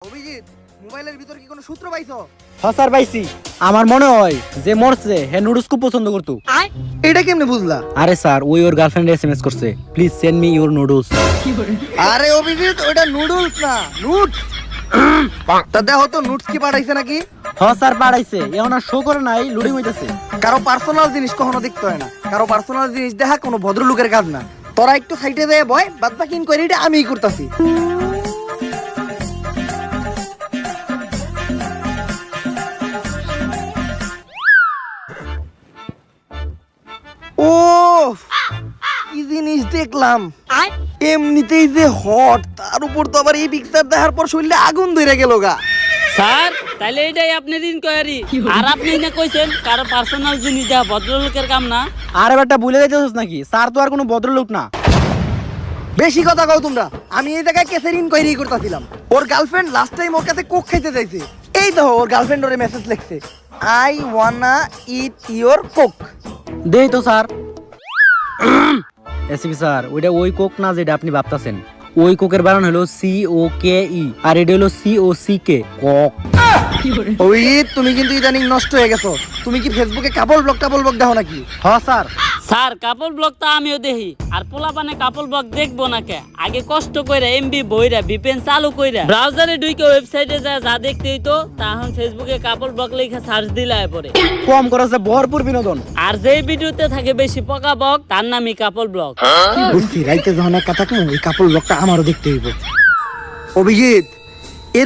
অভিজিৎ, মোবাইলের ভিতর কি কোনো সূত্র পাইছো? হ্যাঁ স্যার পাইছি। আমার মনে হয় যে মরছে হে নুডলস খুব পছন্দ করতো। এটা কেমনে বুঝলা? আরে স্যার ওই ওর গার্লফ্রেন্ড এসএমএস করছে, please send me your noodles. আরে অভিজিৎ, ওটা নুডলস না, নুটস। তা দেখো তো নুটস কি পাঠাইছে নাকি? হ্যাঁ স্যার পাঠাইছে, এখন আর শো করে নাই, লোডিং হইতাছে। কারো পার্সোনাল জিনিস কখনো দেখতে হয় না। কারো পার্সোনাল জিনিস দেখা কোনো ভদ্রলোকের কাজ না। তোরা একটু সাইডে দেয় বয়, বাদ বাকি ইনকোয়ারিটা আমিই করতেছি। ও কি জিনিস দেখলাম, এমনিতেই যে হট, তার উপর তো আবার এই পিকচার দেখার পর শরীরে আগুন ধরে গেল গা। স্যার তাইলে এটাই আপনার ইনকোয়ারি, আর আপনি না কইছেন কারো পার্সোনাল জিনিস দেওয়া ভদ্রলোকের কাম না। আর এবারটা ভুলে যাইতেছিস নাকি? স্যার তো আর কোনো ভদ্রলোক না। বেশি কথা কও তোমরা। আমি এই জায়গায় কেসের ইনকোয়ারি করতেছিলাম। ওর গার্লফ্রেন্ড লাস্ট টাইম ওর কাছে কোক খাইতে চাইছে। এই দেখো ওর গার্লফ্রেন্ড ওরে মেসেজ লিখছে, I wanna eat your Coke. দেই তো স্যার। এসপি স্যার, ওইটা ওই কোক না যেটা আপনি ভাবতাছেন। ওই কোকের বানান হলো COKE, আর এটা হলো COCK, কক। ওই তুমি কিন্তু ইদানিং নষ্ট হয়ে গেছো। তুমি কি ফেসবুকে কাপল ব্লগ দেখো নাকি? হ্যাঁ স্যার। স্যার কাপল ব্লগ তো আমিও দেখি, আর পোলাপানে কাপল ব্লগ দেখবো না কে? আগে কষ্ট কইরা এমবি বইরা VPN চালু কইরা ব্রাউজারে ঢুকে ওয়েবসাইটে যা দেখতে হইতো, তা এখন ফেসবুকে কাপল ব্লগ লেখা সার্চ দিলে পরে কম খরচে ভরপুর বিনোদন। আর যেই ভিডিওতে থাকে বেশি পকা বক, তার নামই কাপল ব্লগ। বুঝছি, রাইতে যখন একা থাকবো এই কাপল ব্লগটা আমারও দেখতে হইব। অভিজিৎ,